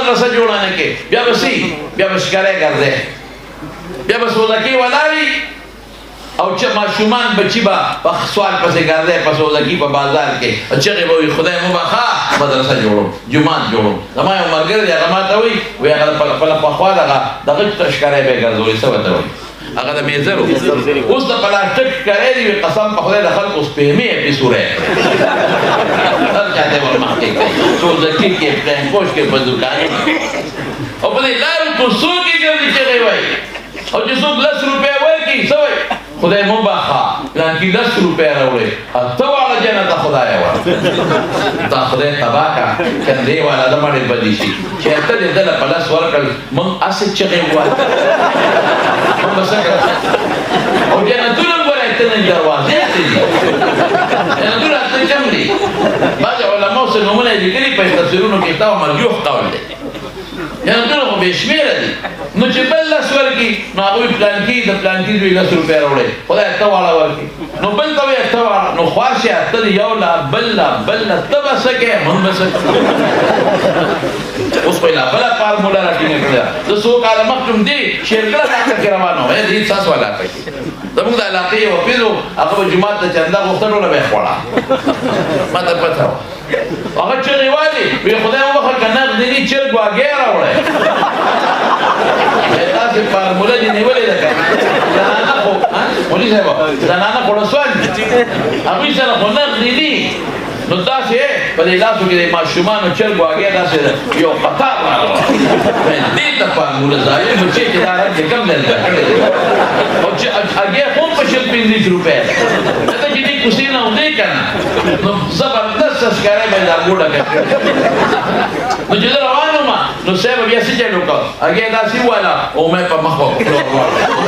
مدرسه جوړه نه کې بیا بسې بیا به ښکاری ګرځې بیا به سوزکي ولاړي او چې ماشومان بچي به په سوال پسې ګرځي په سوزکي په بازار کې چغې به وي خدای مو بخا مدرسه جوړو جومات جوړو زما یو ملګری دی هغه ماته وایي وایي هغه خپله پخوا دغه ښکاری به یې ګرځولي څه ورته وایي هغه د میزرو اوس د پلاستیک ښکاری دی وي قسم په خدای د خلکو سپېمې یې پیسوری هر چا ته ورمخکې کوي سوزکي کې پلینکوش کې په دوکان او په دې لارو کوڅو کې ګرځي چغې وایي او چې څوک 10 روپۍ ورکړي څه وایي خدای مو بخا پلان کې 10 روپۍ راوړې اته واړه جنت خدای وا دا خدای تبا کا کندې والا د مړې بدی شي چې ته دې دل په لاس ورکړ مونږ اسې چغې وایي مونږ څنګه او جنتونه ګورې ته نه دروازې ته جنتونه ته کم دي بعض علماء سره نمونه لیکلي په تفسیرونو کې تا مرجوح قول دی جنتونه خو بې شمېره دي نو چې بل لاس ورکړي نو هغوی پلانکي د پلانکي دوی 10 روپۍ راوړې خدای اته واړه ورکړي نو بل ته وایي اته واړه نو خوار شي اته دي یو لا بل لا ته به څه کوې مونږ به څه اوس خو یې لا بله فارموله راټینګه کړې ده زه څو کاله مخکې هم دې شیرګله علاقه کې روان وم د هېڅ ستاسو علاقه کې زموږ د علاقې یو حفیظ و هغه به جومات ته چنده غوښته ټوله به یې خوړه ما ته پته وه هغه چغې والي وی خدای وبخښه که نغدې دي چرګ واګی راوړی تاسې فارموله دې نیولې ده که زنانه خو مولي صاحب زنانه خو رسول دي هغوی سره خو نغدې دي نو داسې په دې لاسو کې د ماشومانو چرګ واګی داسې یو قطار راوړه دې ته فارموله ظالم بچې چې دا رنګ دې کم دلته کړی دی او چې هګۍ خو هم په 15 روپۍ ده ته چې دې کوڅې نه وځې که نه نو زبردست ښکاری به یې دا ګوډه کړې نو چې زه روان وم نو صاحب بیا څه چل وکړ هغې داسې وویله او مې په مخ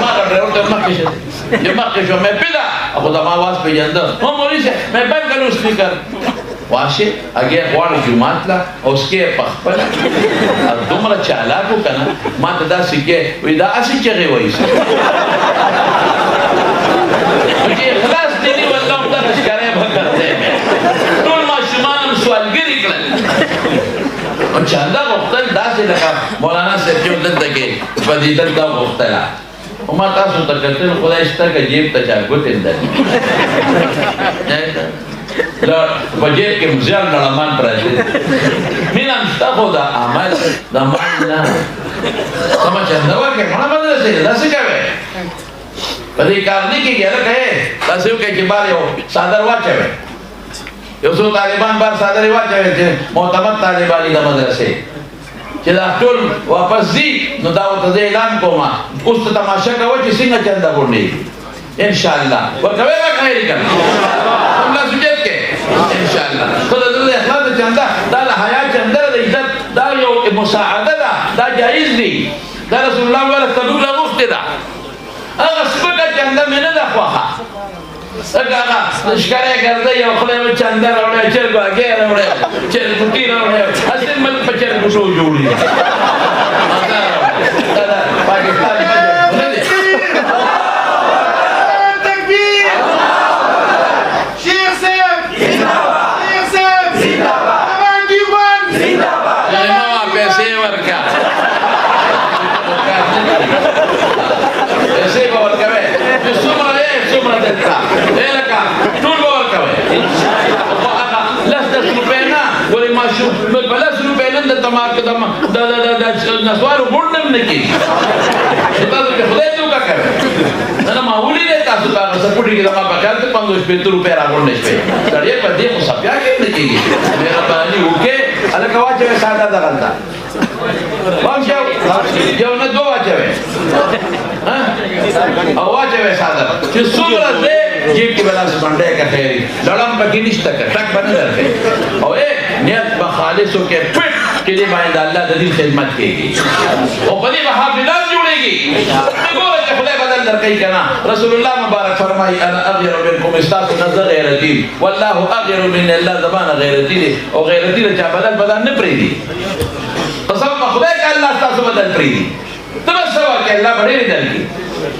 ما هغه ډرایور ته مخکې شه چې مخکې شو مې پیدا خو زما آواز پېژنده هو مولوي صاحب مې بند کړو سپیکر واشه هغې غواړه جومات له او سکې یې پخپله دومره چالاک و که نه ما ته داسې کې وایي دا هسې چغې وایي چې اخلاص دې ني والله هم دغه ښکاری به ګرځی ټول ماشومان هم سوالګري کړل او چنده غوښتل داسې لکه مولانا صاحب چې دلته کې فضیلت دا غوښتله خو ما تاسو ته کتل خدای شته که جیب ته چا ګوتې درکړي په جیب کې زیار نړمان پراته دي مینه هم شته خو د عمل د مال نه سمه چنده ورکړې مړه بدرسې داسې کوې په دې کار نه کېږي هلکه یې داسې وکړئ چې بار یو څادر واچوئ یو څو طالبان بار څادر یې واچوئ چې معتمد طالبان دي د مدرسې چې دا ټول واپس ځي نو دا ورته زه اعلان کوم اوس ته تماشه کوه چې څنګه چنده غونډېږي انشاءالله ورکوئ به خیر یې که نه همدا سجد کې انشاءالله خو د ده د اخلاص د چنده دا د حیا چنده د عزت دا یو مساعده ده دا جایز دی دا رسول الله ویله تبوک له غوښتې ده هغه سپکه چنده مې نه ده خوښه ځکه هغه ښکاری ګرځئ او خدای به چنده راوړی چرګ واګی راوړی چرګ ګوټي راوړی هسې ملک په چرګ ګوټو جوړي دا د پاکستان نه دی نسوارو ګوندم نه کېږي تاسو چې خدای ته وکړئ نه معمولي دی تاسو ته هغه سپوټي کې زما په کار ته 50 روپۍ راغونډې شوې سړی په دې خو صفیا کې نه کېږي مهرباني وکړئ هلکه واچوئ ساده دغلته واچو یو نه دوه واچوئ او واچوئ ساده چې څومره دی جیب کې به داسې بنډی که خیري لړم پکې نشته که ټک به نه درکوي او نیت به خالص وکړئ پټ چې دې باندې د الله د دین خدمت کېږي او په دې به حافظان جوړېږي ګوره چې خدای بدل درکوي که نه رسول الله مبارک فرمایي انا اغیر منکم ستاسو نه زه غیرتي والله اغیر من الله زبانه غیرتي دی او غیرتي د چا بدل نه پرېږدي قسم په خدای که الله ستاسو بدل پرېږدي ته بس څه وکړې الله به ډېرې درکړي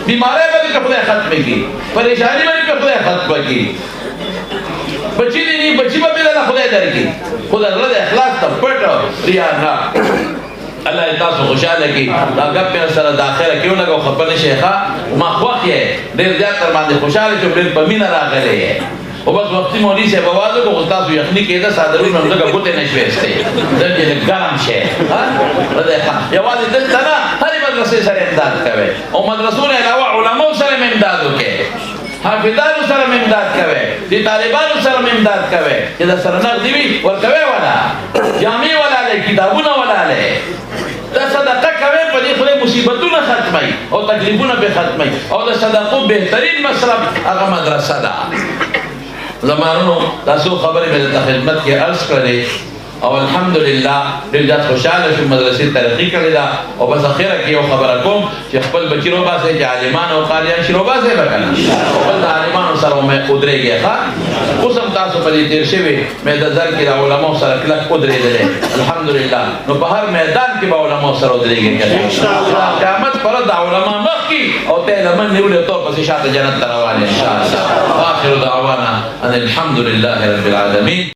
بیماری به دې که خدای ختمه کړي پریشاني به دې که خدای ختمه کړي بچی دی بچی به دې خدای درکړي خو د زړه د اخلاص ته پټ ریا نه الله تاسو خوشاله کی دا غب پر سره د اخره کیو لګو خپل شیخه ما خوخ یې ډیر زیات تر باندې خوشاله چې ډیر پمینه راغلی یې او بس وختي مولوی صاحب आवाज کو تاسو یخنی کېده صادروي موږ دغه ګوتې نشويسته دغه ګرم شي ها یوازې دلته نه هرې مدرسې سره امداد کوي او مدرسو نه علاوه علماء سره امداد وکړي حافظانو سره امداد کوي دي طالبانو سره امداد کوي چې دا سره نغدي وي ورکوي ولا جامع ولا له کتابونه ولا له دا صدقه کوي په دې خله مصیبتونه ختمي او تکلیفونه به ختمي او دا صدقه بهترین مصرف هغه مدرسه ده زمانو تاسو خبرې مې د خدمت کې عرض کړې او الحمدلله ډېر زیات خوشاله شوم مدرسې ترقي کړې ده او بس اخره کې یو خبره کوم چې خپل بچي روباسئ چې عالمان او قاریان شي روباسئ به که نه خپل د عالمانو سره مې ودرېږئ ښه اوس هم تاسو په دې تېر شوي مې د زر کې د علماو سره کلک ودرېدلی الحمدلله نو په هر میدان کې به علماو سره ودرېږئ قیامت پر د علما مخکې او ته یې لمن نیولې او تور پسې شاته جنت ته روان یې انشاءالله آخر دعوانا ان الحمد لله رب العالمين.